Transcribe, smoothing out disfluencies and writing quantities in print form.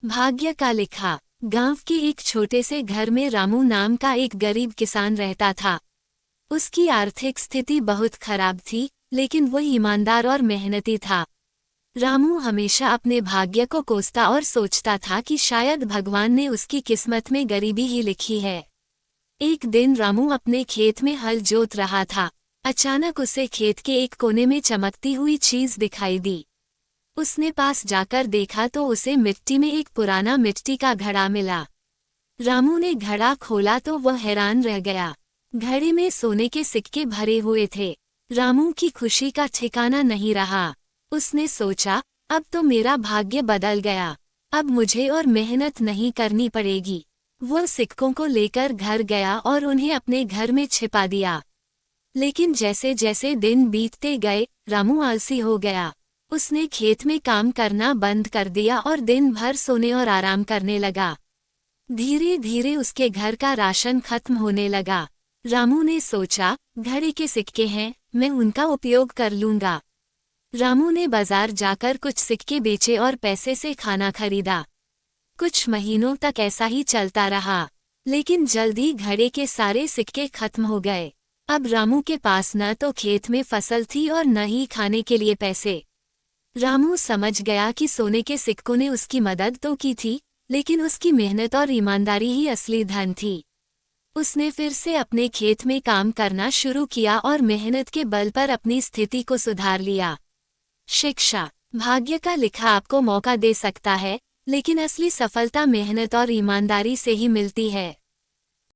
भाग्य का लिखा। गांव के एक छोटे से घर में रामू नाम का एक गरीब किसान रहता था। उसकी आर्थिक स्थिति बहुत खराब थी, लेकिन वो ईमानदार और मेहनती था। रामू हमेशा अपने भाग्य को कोसता और सोचता था कि शायद भगवान ने उसकी किस्मत में गरीबी ही लिखी है। एक दिन रामू अपने खेत में हल जोत रहा था। अचानक उसे खेत के एक कोने में चमकती हुई चीज दिखाई दी। उसने पास जाकर देखा तो उसे मिट्टी में एक पुराना मिट्टी का घड़ा मिला। रामू ने घड़ा खोला तो वह हैरान रह गया। घड़े में सोने के सिक्के भरे हुए थे। रामू की खुशी का ठिकाना नहीं रहा। उसने सोचा, अब तो मेरा भाग्य बदल गया। अब मुझे और मेहनत नहीं करनी पड़ेगी। वह सिक्कों को लेकर घर गया और उन्हें अपने घर में छिपा दिया। लेकिन जैसे जैसे दिन बीतते गए, रामू आलसी हो गया। उसने खेत में काम करना बंद कर दिया और दिन भर सोने और आराम करने लगा। धीरे धीरे उसके घर का राशन खत्म होने लगा। रामू ने सोचा, घड़े के सिक्के हैं, मैं उनका उपयोग कर लूंगा। रामू ने बाजार जाकर कुछ सिक्के बेचे और पैसे से खाना खरीदा। कुछ महीनों तक ऐसा ही चलता रहा, लेकिन जल्द ही घड़े के सारे सिक्के खत्म हो गए। अब रामू के पास न तो खेत में फसल थी और न ही खाने के लिए पैसे। रामू समझ गया कि सोने के सिक्कों ने उसकी मदद तो की थी, लेकिन उसकी मेहनत और ईमानदारी ही असली धन थी। उसने फिर से अपने खेत में काम करना शुरू किया और मेहनत के बल पर अपनी स्थिति को सुधार लिया। शिक्षा। भाग्य का लिखा आपको मौका दे सकता है, लेकिन असली सफलता मेहनत और ईमानदारी से ही मिलती है।